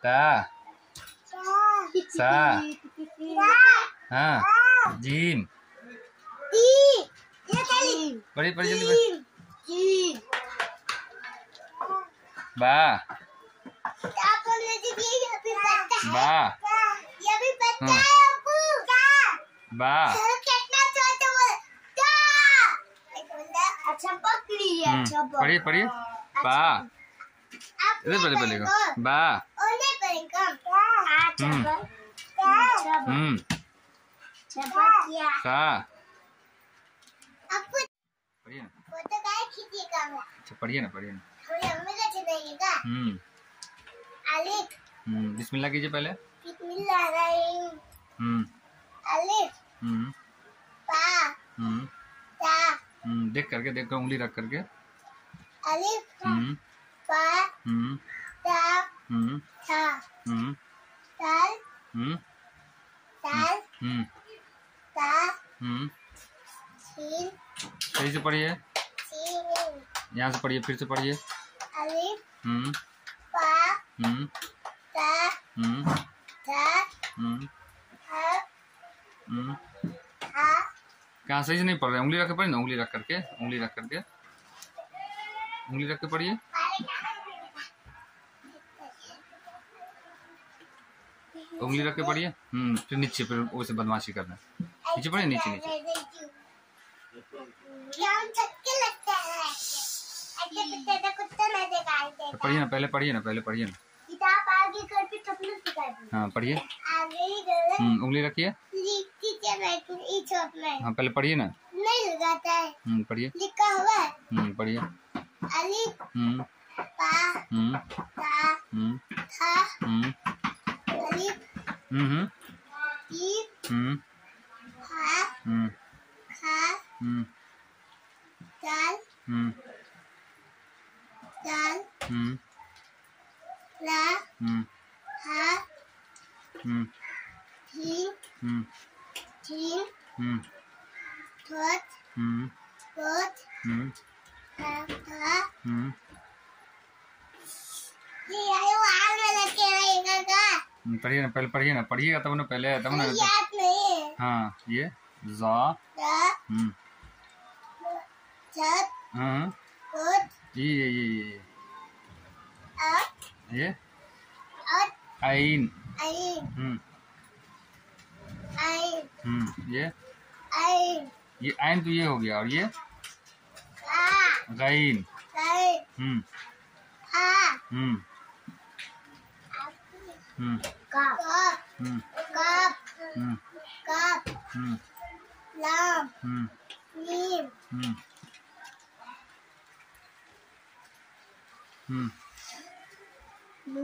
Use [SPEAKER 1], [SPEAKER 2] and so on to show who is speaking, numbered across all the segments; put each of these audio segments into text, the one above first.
[SPEAKER 1] ता सा हाँ जीम पढ़िए पढ़िए जल्दी बा बा बा
[SPEAKER 2] अच्छा पकड़िए
[SPEAKER 1] पढ़िए पढ़िए बा इधर पहले पहले को बा सा पढ़िए ना अच्छा पढ़िए ना बिस्मिल्लाह कीजिए पहले देख करके देख कर उंगली रख करके सही से पढ़िए यहाँ से पढ़िए फिर से पढ़िए कहाँ सही से नहीं पढ़ रहे उंगली रख के पढ़िए ना उंगली रख करके पढ़िए उंगली रख के पढ़िए फिर नीचे फिर वैसे बदमाशी करना नीचे पढ़िए नीचे पढ़िए ना पहले पढ़िए ना हाँ पढ़िए उंगली रखिए हाँ पहले पढ़िए ना
[SPEAKER 2] नहीं लगाता है
[SPEAKER 1] पढ़िए
[SPEAKER 2] लिखा हुआ है
[SPEAKER 1] पढ़िए
[SPEAKER 2] अलिफ बा ता था अलिफ हा खा दाल ला हा तीन थोत
[SPEAKER 1] पढ़िए ना पहले पढ़िएगा तब ना पहले तब ना
[SPEAKER 2] याद नहीं है
[SPEAKER 1] हाँ ये जा ये आइन ये आइन तो ये हो गया और ये गाइन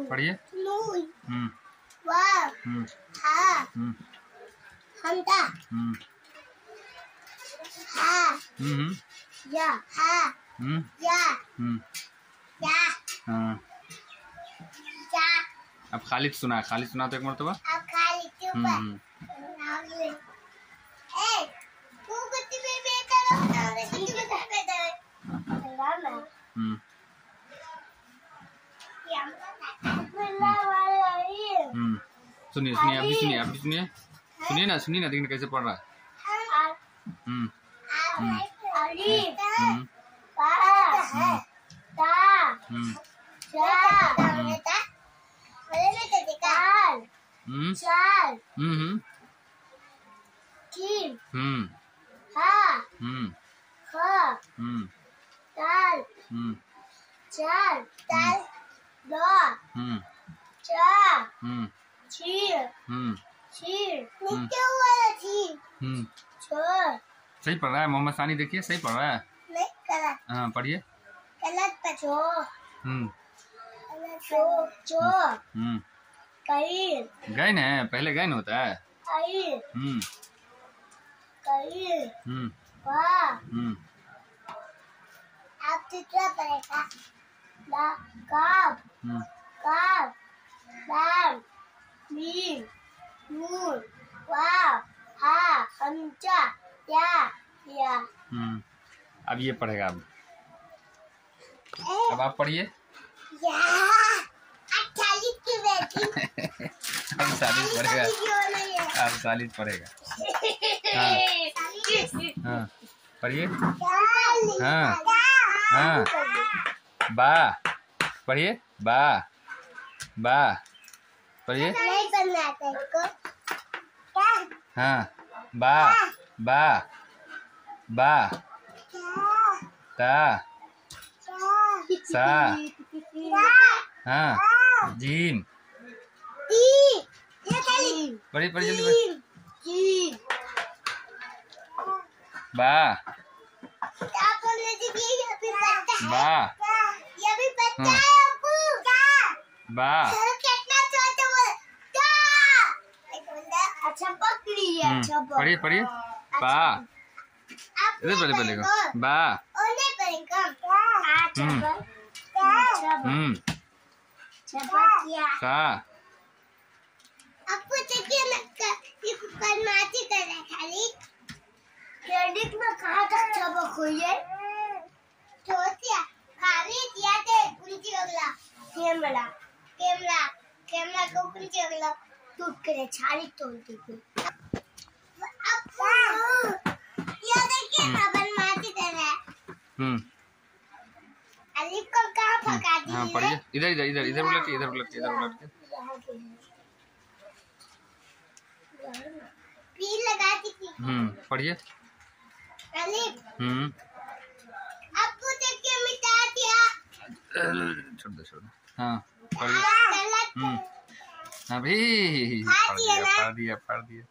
[SPEAKER 1] पढ़िए
[SPEAKER 2] हमदा या
[SPEAKER 1] अब खालिद सुना तो एक मरतबा सुनिए ना देखिए कैसे पढ़ रहा है सही पढ़ रहा है मोहम्मद सानी देखिए सही पढ़ रहा है हाँ पढ़िए गैन है पहले गैन होता है
[SPEAKER 2] आप कितना पढ़ेगा ला काफ लाम मीम नून वाव हा हमजा या
[SPEAKER 1] अब ये पढ़ेगा अब आप पढ़िए
[SPEAKER 2] या अच्छा लिख
[SPEAKER 1] अब 40 पड़ेगा, अब 40 पड़ेगा। हाँ हाँ पढ़िए। हाँ हाँ बा पढ़िए, बा बा पढ़िए। हाँ बा बा बा ता सा। हाँ जीम पढ़िए पढ़िए जल्दी पढ़िए। बा बा बा।
[SPEAKER 2] अच्छा पकड़ी है। अच्छा
[SPEAKER 1] पढ़िए पढ़िए। बा इधर पहले पहले बा। सा।
[SPEAKER 2] आपको देखिए लगता ये बदमाशी कर रहा है खाली। क्रेडिट में कहाँ तक सबक हुई है? सोचिए खाली दिया थे कुंची अगला कैमरा कैमरा कैमरा को कुंची अगला टूट कर छाली तोड़ दी थी। ये देखिए ना बदमाशी कर रहा है। अलीफ को कहाँ फंसा दी?
[SPEAKER 1] हाँ पढ़िए इधर इधर इधर इधर उलट इधर उलट इधर उलट के।
[SPEAKER 2] पील लगा दी थी।
[SPEAKER 1] पढ़िए।
[SPEAKER 2] अलीफ आपको देख के मिटा दिया।
[SPEAKER 1] छोड़ दो छोड़ दो। हाँ पढ़िए। हाँ भाई पढ़ दिया पढ़ दिया।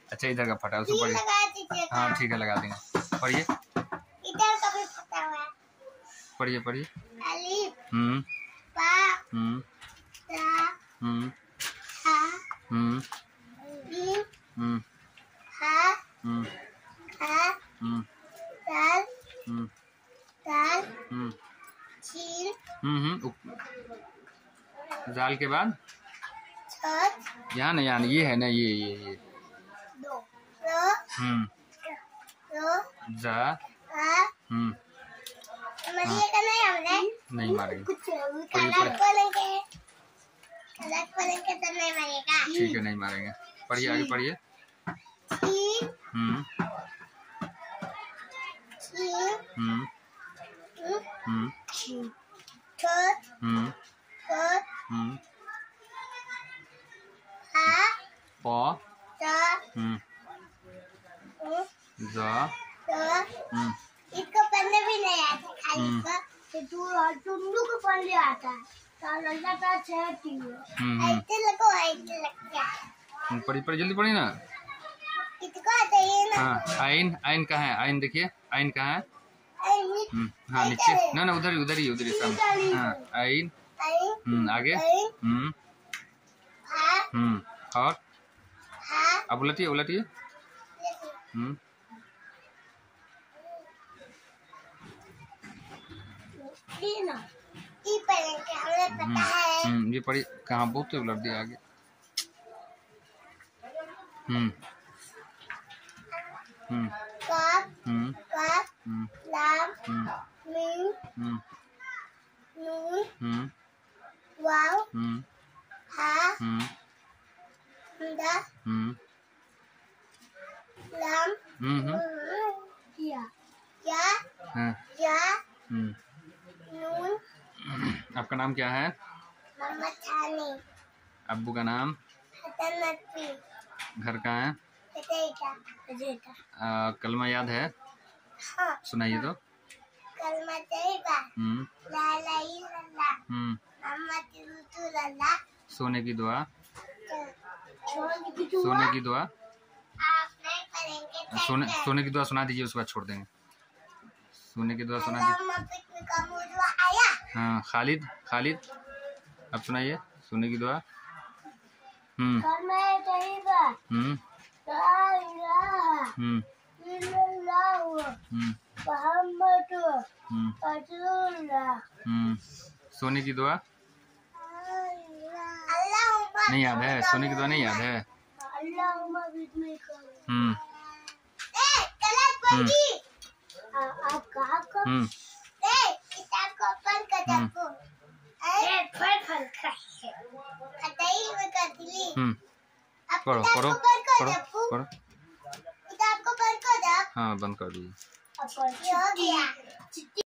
[SPEAKER 1] अच्छा इधर का फटा उसको पढ़िए। हाँ ठीक है लगा देंगे। पढ़िए
[SPEAKER 2] इधर का भी फटा हुआ है।
[SPEAKER 1] पढ़िए पढ़िए।
[SPEAKER 2] अलीफ बा ता हा बीम हा खा दाल दाल चील
[SPEAKER 1] जाल के बाद
[SPEAKER 2] छत
[SPEAKER 1] यहाँ ना यहाँ ये है ना ये
[SPEAKER 2] दो रो
[SPEAKER 1] जा
[SPEAKER 2] मरिएगा नहीं हमने
[SPEAKER 1] नहीं मारेंगे।
[SPEAKER 2] कुछ कलर बोलेंगे तो नहीं मरिएगा।
[SPEAKER 1] ठीक है नहीं मारेंगे। पढ़िए आगे पढ़िए।
[SPEAKER 2] इसको पढ़ने भी नहीं आता खाली टुन्नू को पढ़ने आता है। ऐसे लगो ऐसे लगता है।
[SPEAKER 1] पढ़िए पढ़िए जल्दी पढ़िए ना।
[SPEAKER 2] किसको आता है ना?
[SPEAKER 1] हाँ आइन आइन कहाँ है? आइन देखिए आइन कहाँ है? हाँ नीचे ना ना उधर ही सामने। हाँ आइन आगे और अब उलटिए उलटिए। ये पढ़िए कहाँ बहुत तो उलट दिया आगे।
[SPEAKER 2] काफ काफ लाम मीम नून वाव हा हमदा लाम या नून।
[SPEAKER 1] आपका नाम क्या है?
[SPEAKER 2] मोहम्मद थानी।
[SPEAKER 1] अब्बू का नाम?
[SPEAKER 2] हसन नकवी।
[SPEAKER 1] घर कहाँ है? कलमा याद है?
[SPEAKER 2] हाँ।
[SPEAKER 1] सुनाइए तो।
[SPEAKER 2] कलमा तैयबा ला इलाहा इल्लल्लाह मुहम्मद रसूलुल्लाह।
[SPEAKER 1] सोने की दुआ?
[SPEAKER 2] सोने की
[SPEAKER 1] दुआ
[SPEAKER 2] आप नहीं पढ़ेंगे।
[SPEAKER 1] सोने की दुआ सुना दीजिए उसके बाद छोड़ देंगे। सोने की दुआ सुना दीजिए। हाँ खालिद अब सुनाइए सोने की दुआ।
[SPEAKER 2] कलमा तैयबा ला इलाहा इल्लल्लाह मुहम्मद रसूलुल्लाह।
[SPEAKER 1] सोने की दुआ नहीं याद है? सोने की दुआ नहीं याद है?
[SPEAKER 2] आप कहाँ को किताब को ओपन कर खटाई में कर दी।
[SPEAKER 1] पढ़ो पढ़ो पढ़ो पढ़ो।
[SPEAKER 2] किताब को बंद कर दो।
[SPEAKER 1] हाँ बंद कर दीजिए।
[SPEAKER 2] अब हो गया।